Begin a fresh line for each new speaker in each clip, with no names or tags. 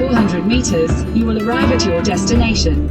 400 meters, you will arrive at your destination.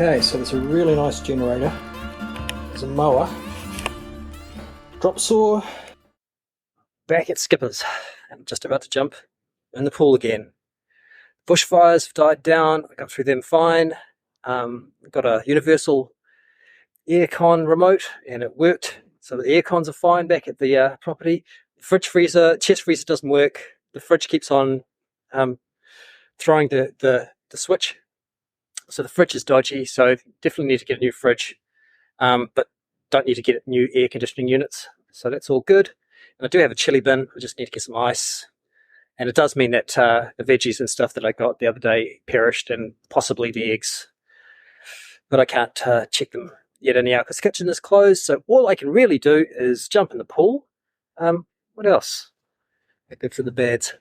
Okay, so there's a really nice generator. There's a mower, drop saw, back at Skipper's. I'm just about to jump in the pool again. Bushfires have died down, I got through them fine. Got a universal aircon remote and it worked. So the aircons are fine back at the property. The fridge freezer, chest freezer doesn't work. The fridge keeps on throwing the switch. So the fridge is dodgy, so definitely need to get a new fridge, but don't need to get new air conditioning units. So that's all good. And I do have a chili bin. I just need to get some ice. And it does mean that the veggies and stuff that I got the other day perished, and possibly the eggs. But I can't check them yet anyhow because the kitchen is closed. So all I can really do is jump in the pool. What else? Good for the beds.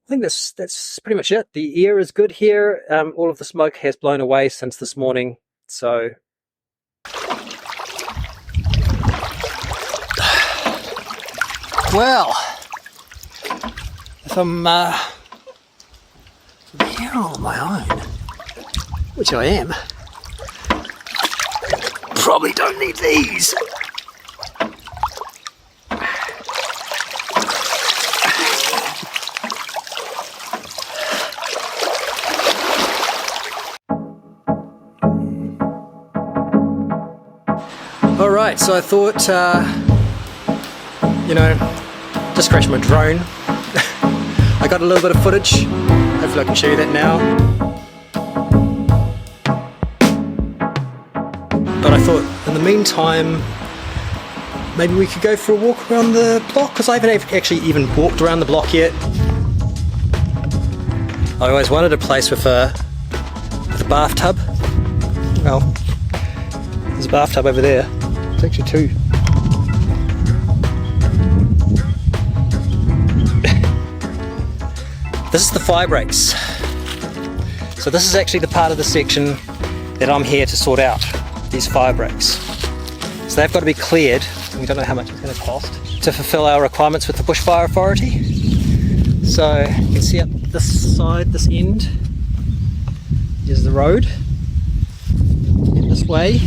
I think that's pretty much it. The air is good here. All of the smoke has blown away since this morning. So well, if I'm here on my own, which I am, probably don't need these. Alright, so I thought, just crash my drone. I got a little bit of footage, hopefully I can show you that now. But I thought, in the meantime, maybe we could go for a walk around the block, because I haven't actually even walked around the block yet. I always wanted a place with a bathtub. Well, there's a bathtub over there. It's actually two. This is the fire breaks. So this is actually the part of the section that I'm here to sort out, these fire breaks. So they've got to be cleared, and we don't know how much it's going to cost, to fulfill our requirements with the Bushfire Authority. So you can see up this side, this end, is the road. And this way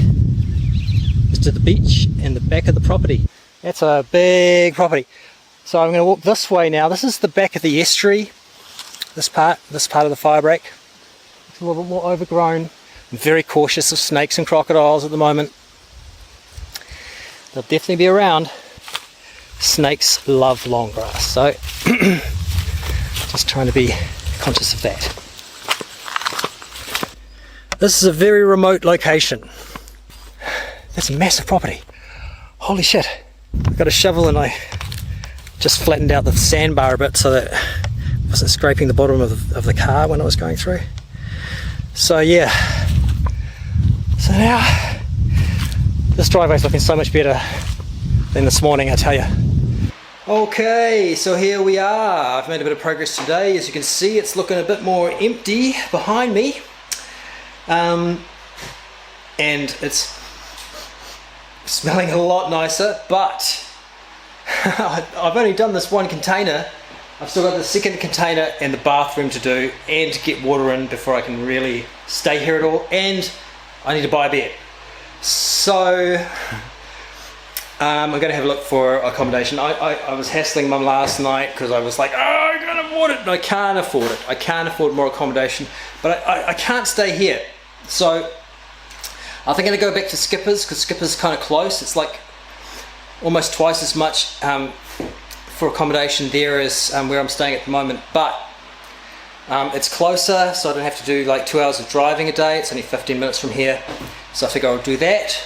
is to the beach and the back of the property. That's a big property. So I'm going to walk this way now. This is the back of the estuary. This part of the fire break. It's a little bit more overgrown. I'm very cautious of snakes and crocodiles at the moment. They'll definitely be around. Snakes love long grass, so just trying to be conscious of that. This is a very remote location. That's a massive property. Holy shit. I've got a shovel and I just flattened out the sandbar a bit so that wasn't scraping the bottom of the car when I was going through. So yeah, so now this driveway's looking so much better than this morning, I tell you. Okay, so here we are. I've made a bit of progress today. As you can see, it's looking a bit more empty behind me. And it's smelling a lot nicer, but I've only done this one container. I've still got the second container and the bathroom to do, and to get water in before I can really stay here at all, and I need to buy a bed. So I'm going to have a look for accommodation. I was hassling Mum last night because I was like, oh, I can't afford it. And I can't afford it. I can't afford more accommodation, but I can't stay here. So I think I'm going to go back to Skipper's, because Skipper's kind of close. It's like almost twice as much for accommodation there as where I'm staying at the moment, but it's closer, so I don't have to do like 2 hours of driving a day. It's only 15 minutes from here, so I think I'll do that.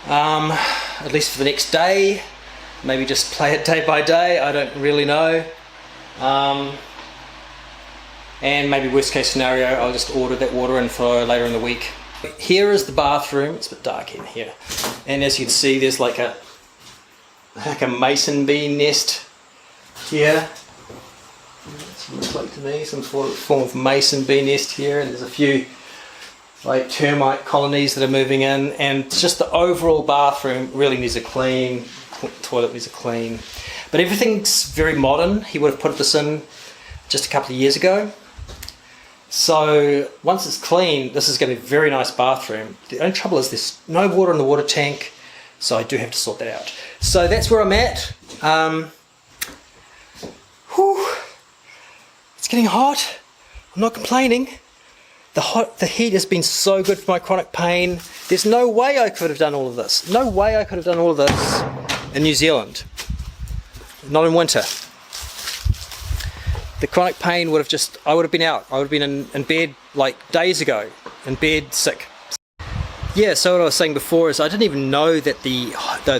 At least for the next day, maybe just play it day by day, I don't really know. And maybe worst case scenario, I'll just order that water in for later in the week. Here is the bathroom. It's a bit dark in here, and as you can see, there's like a mason bee nest here. It looks like to me some form of mason bee nest here, and there's a few like termite colonies that are moving in, and just the overall bathroom really needs a clean. Toilet needs a clean, but everything's very modern. He would have put this in just a couple of years ago. So once it's clean, this is going to be a very nice bathroom. The only trouble is there's no water in the water tank, so I do have to sort that out. So that's where I'm at. It's getting hot. I'm not complaining. The heat has been so good for my chronic pain. There's no way I could have done all of this. No way I could have done all of this in New Zealand. Not in winter. The chronic pain would have just, I would have been out. I would have been in bed like days ago, in bed sick. Yeah, so what I was saying before is I didn't even know that the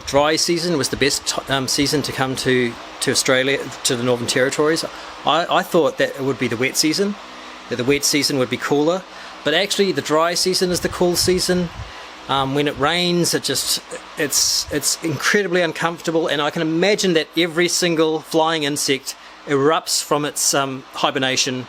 dry season was the best season to come to Australia, to the Northern Territories. I thought that it would be the wet season, that the wet season would be cooler, but actually the dry season is the cool season. When it rains, it's incredibly uncomfortable, and I can imagine that every single flying insect erupts from its hibernation,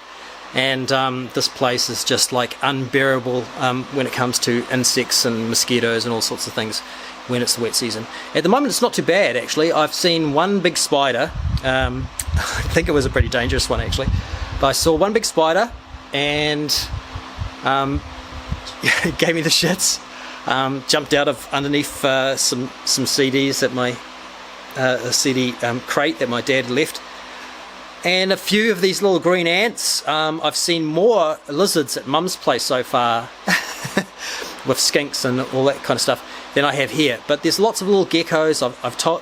and this place is just like unbearable when it comes to insects and mosquitoes and all sorts of things when it's the wet season. At the moment it's not too bad actually. I've seen one big spider. I think it was a pretty dangerous one actually, but I saw one big spider and it gave me the shits. Jumped out of underneath some CDs that my a CD crate that my dad had left. And a few of these little green ants. I've seen more lizards at Mum's place so far with skinks and all that kind of stuff than I have here. But there's lots of little geckos.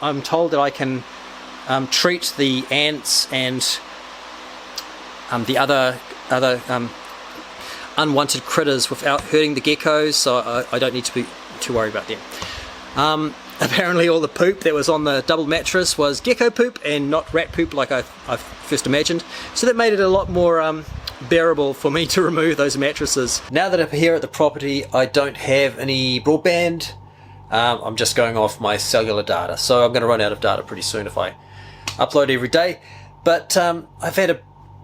I'm told that I can treat the ants and the other unwanted critters without hurting the geckos, so I don't need to be too worried about them. Apparently all the poop that was on the double mattress was gecko poop and not rat poop like I first imagined, so that made it a lot more bearable for me to remove those mattresses. Now that I'm here at the property, I don't have any broadband. I'm just going off my cellular data, so I'm going to run out of data pretty soon if I upload every day. But I've had a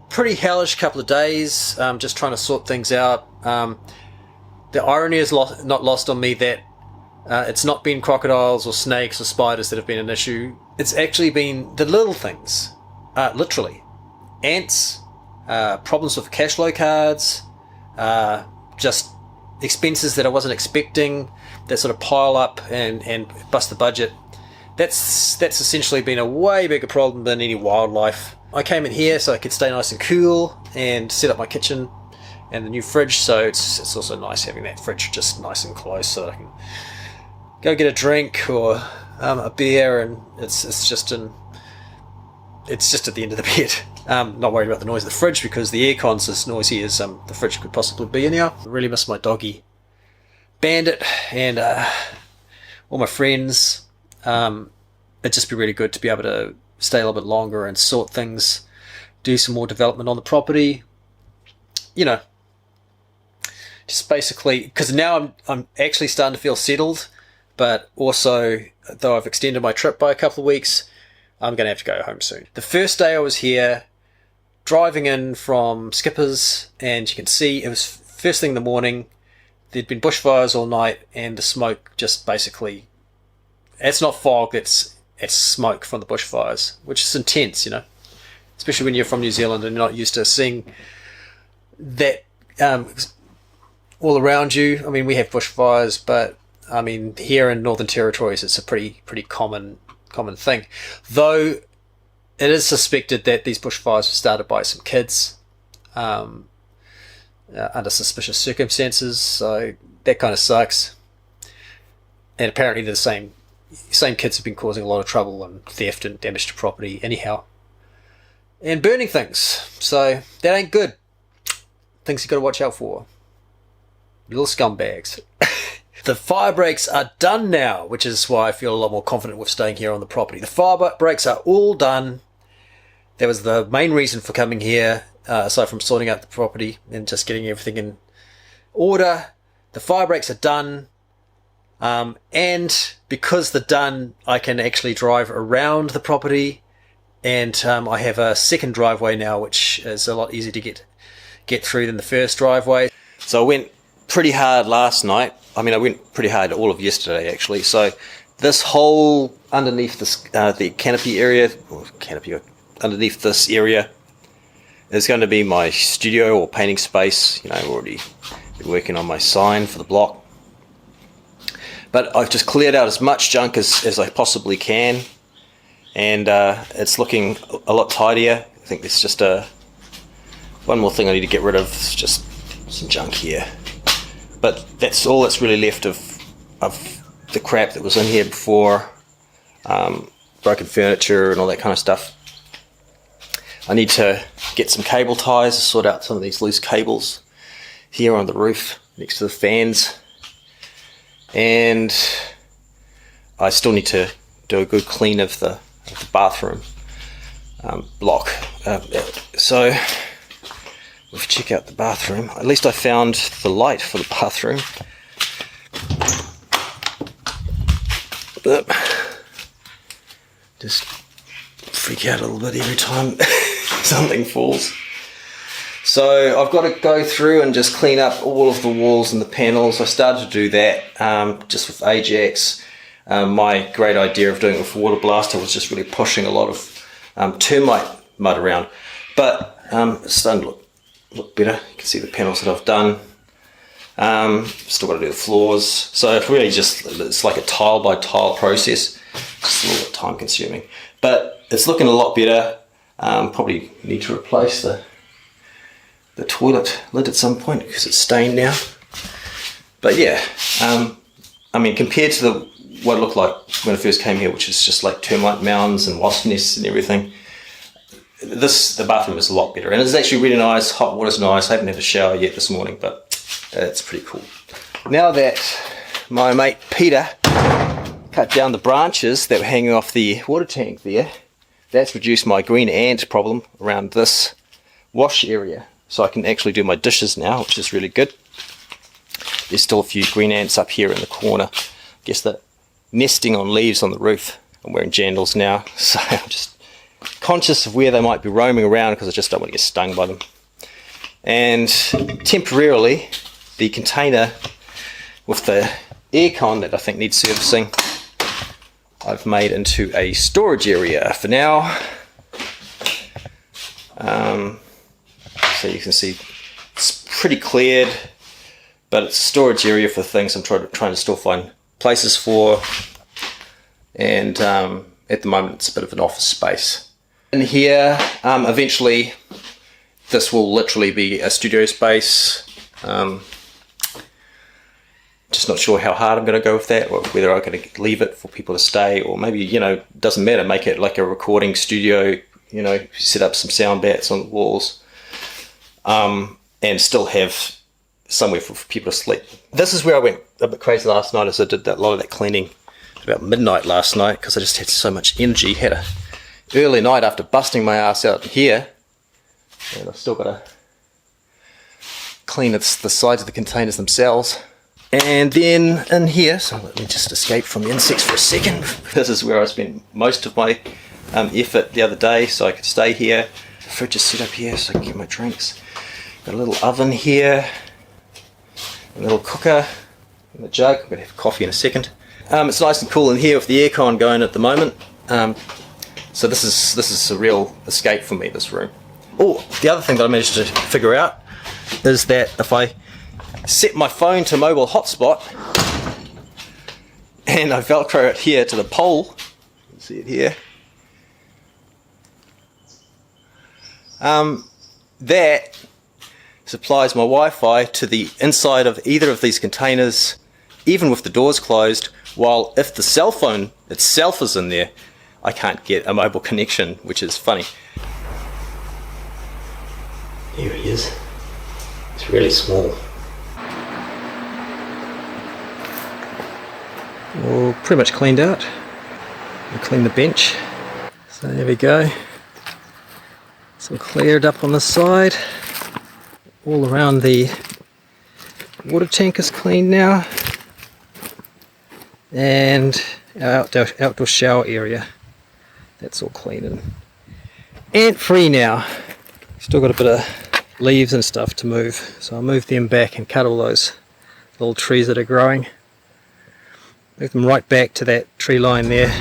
pretty hellish couple of days, just trying to sort things out. The irony is not lost on me that it's not been crocodiles or snakes or spiders that have been an issue. It's actually been the little things, literally. Ants, problems with cash flow cards, just expenses that I wasn't expecting that sort of pile up and bust the budget. That's essentially been a way bigger problem than any wildlife. I came in here so I could stay nice and cool and set up my kitchen and the new fridge, so it's also nice having that fridge just nice and close so that I can go get a drink or a beer, and it's just at the end of the bed. Not worried about the noise of the fridge because the aircon's as noisy as the fridge could possibly be anyhow. I really miss my doggy Bandit and all my friends. It'd just be really good to be able to stay a little bit longer and sort things do some more development on the property. You know, just basically, because now I'm actually starting to feel settled, but also, though I've extended my trip by a couple of weeks, I'm going to have to go home soon. The first day I was here, driving in from Skippers, and you can see it was first thing in the morning. There'd been bushfires all night, and the smoke just basically, it's not fog, it's smoke from the bushfires, which is intense, you know, especially when you're from New Zealand and you're not used to seeing that all around you. I mean, we have bushfires, but I mean, here in Northern Territories, it's a pretty common thing. Though it is suspected that these bushfires were started by some kids under suspicious circumstances, so that kind of sucks. And apparently the same kids have been causing a lot of trouble and theft and damage to property anyhow. And burning things, so that ain't good. Things you got to watch out for. Little scumbags. The fire breaks are done now, which is why I feel a lot more confident with staying here on the property. The fire breaks are all done. That was the main reason for coming here, aside from sorting out the property and just getting everything in order. The fire breaks are done. And because they're done, I can actually drive around the property. And I have a second driveway now, which is a lot easier to get through than the first driveway. So I went pretty hard last night. I mean, I went pretty hard all of yesterday, actually. So this whole underneath this, the canopy area, underneath this area is going to be my studio or painting space. You know, I've already been working on my sign for the block. But I've just cleared out as much junk as I possibly can. And it's looking a lot tidier. I think there's just one more thing I need to get rid of. It's just some junk here. But that's all that's really left of the crap that was in here before. Broken furniture and all that kind of stuff. I need to get some cable ties to sort out some of these loose cables here on the roof next to the fans. And I still need to do a good clean of the bathroom block. So if we check out the bathroom, at least I found the light for the bathroom. But just freak out a little bit every time something falls. So I've got to go through and just clean up all of the walls and the panels. I started to do that just with Ajax. My great idea of doing it with Water Blaster was just really pushing a lot of termite mud around. But it's starting to look better. You can see the panels that I've done. Still got to do the floors. So it's really it's like a tile by tile process. Just a little bit time consuming. But it's looking a lot better. Probably need to replace the toilet lid at some point because it's stained now. But yeah, I mean, compared to what it looked like when I first came here, which is just like termite mounds and wasp nests and everything, the bathroom is a lot better. And it's actually really nice. Hot water's nice. I haven't had a shower yet this morning, but it's pretty cool. Now that my mate Peter cut down the branches that were hanging off the water tank there, that's reduced my green ant problem around this wash area. So I can actually do my dishes now, which is really good. There's still a few green ants up here in the corner. I guess they're nesting on leaves on the roof. I'm wearing jandals now, so I'm just conscious of where they might be roaming around because I just don't want to get stung by them. And temporarily, the container with the aircon that I think needs servicing, I've made into a storage area for now. So you can see it's pretty cleared, but it's a storage area for things I'm trying to still find places for. And at the moment it's a bit of an office space. In here, eventually this will literally be a studio space. Just not sure how hard I'm going to go with that, or whether I'm going to leave it for people to stay, or maybe, you know, it doesn't matter, make it like a recording studio, you know, set up some sound bats on the walls. And still have somewhere for people to sleep. This is where I went a bit crazy last night, as I did a lot of that cleaning about midnight last night, because I just had so much energy. Had a early night after busting my ass out here, And I've still got to clean the sides of the containers themselves. And then in here, so let me just escape from the insects for a second. This is where I spent most of my effort the other day, so I could stay here. The fridge is set up here so I can get my drinks. Got a little oven here, a little cooker, and the jug. I'm going to have coffee in a second. It's nice and cool in here with the aircon going at the moment. So this is a real escape for me, this room. Oh, the other thing that I managed to figure out is that if I set my phone to mobile hotspot and I velcro it here to the pole, you can see it here, that supplies my Wi-Fi to the inside of either of these containers, even with the doors closed, while if the cell phone itself is in there, I can't get a mobile connection, which is funny. Here he is. It's really small. All pretty much cleaned out. I'll clean the bench. So there we go. It's all cleared up on the side. All around the water tank is clean now. And our outdoor shower area, that's all clean and ant-free now. Still got a bit of leaves and stuff to move, so I'll move them back and cut all those little trees that are growing. Move them right back to that tree line there.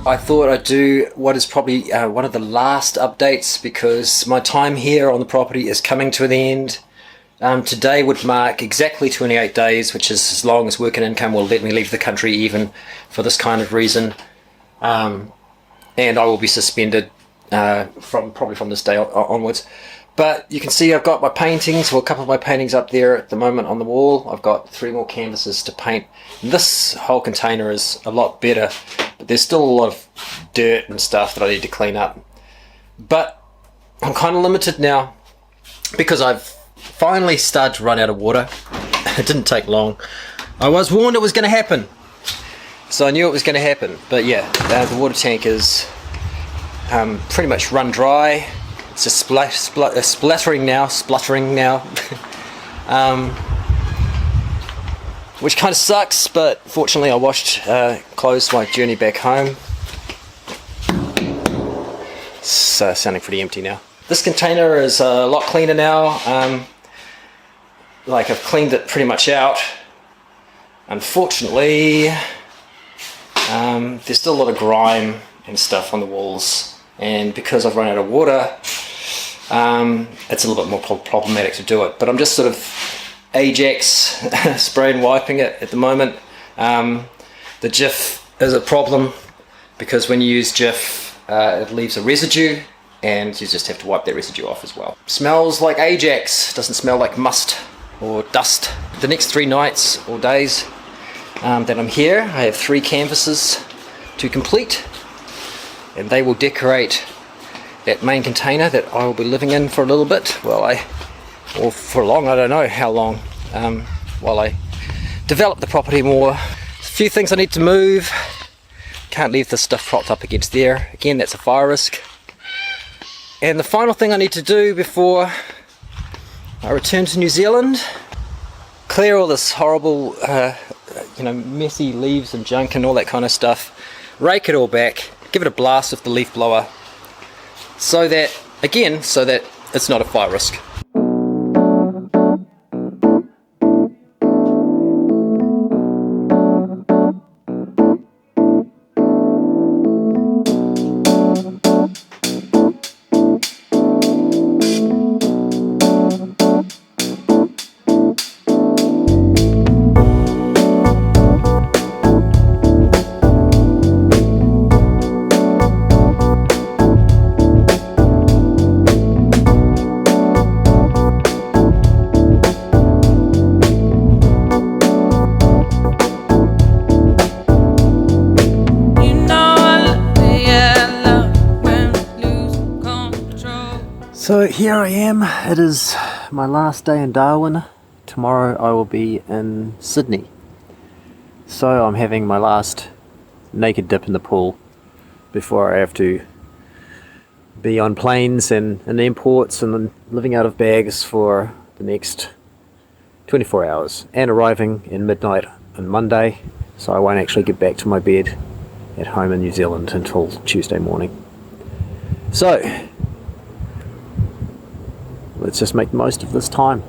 I thought I'd do what is probably one of the last updates, because my time here on the property is coming to an end. Today would mark exactly 28 days, which is as long as work and income will let me leave the country, even for this kind of reason. And I will be suspended probably from this day onwards. But you can see I've got my paintings, well, a couple of my paintings up there at the moment on the wall. I've got 3 more canvases to paint. This whole container is a lot better, but there's still a lot of dirt and stuff that I need to clean up. But I'm kind of limited now because I've finally started to run out of water. It didn't take long. I was warned it was going to happen, so I knew it was going to happen. But yeah, the water tank is pretty much run dry. It's just spluttering now, which kind of sucks, but fortunately I washed clothes my journey back home. It's sounding pretty empty now. This container is a lot cleaner now. Like, I've cleaned it pretty much out. Unfortunately, there's still a lot of grime and stuff on the walls, and because I've run out of water, it's a little bit more problematic to do it. But I'm just sort of Ajax spray and wiping it at the moment. The Jif is a problem because when you use Jif, it leaves a residue, and you just have to wipe that residue off as well. Smells like Ajax, doesn't smell like must or dust. The next 3 nights or days that I'm here, I have 3 canvases to complete, and they will decorate that main container that I will be living in for a little bit, or for long, I don't know how long, while I develop the property more. A few things I need to move. Can't leave this stuff propped up against there. Again, that's a fire risk. And the final thing I need to do before I return to New Zealand, clear all this horrible, messy leaves and junk and all that kind of stuff, rake it all back, give it a blast with the leaf blower, so that it's not a fire risk. So here I am, it is my last day in Darwin. Tomorrow I will be in Sydney. So I'm having my last naked dip in the pool before I have to be on planes and in airports and living out of bags for the next 24 hours and arriving in midnight on Monday, so I won't actually get back to my bed at home in New Zealand until Tuesday morning. So let's just make the most of this time.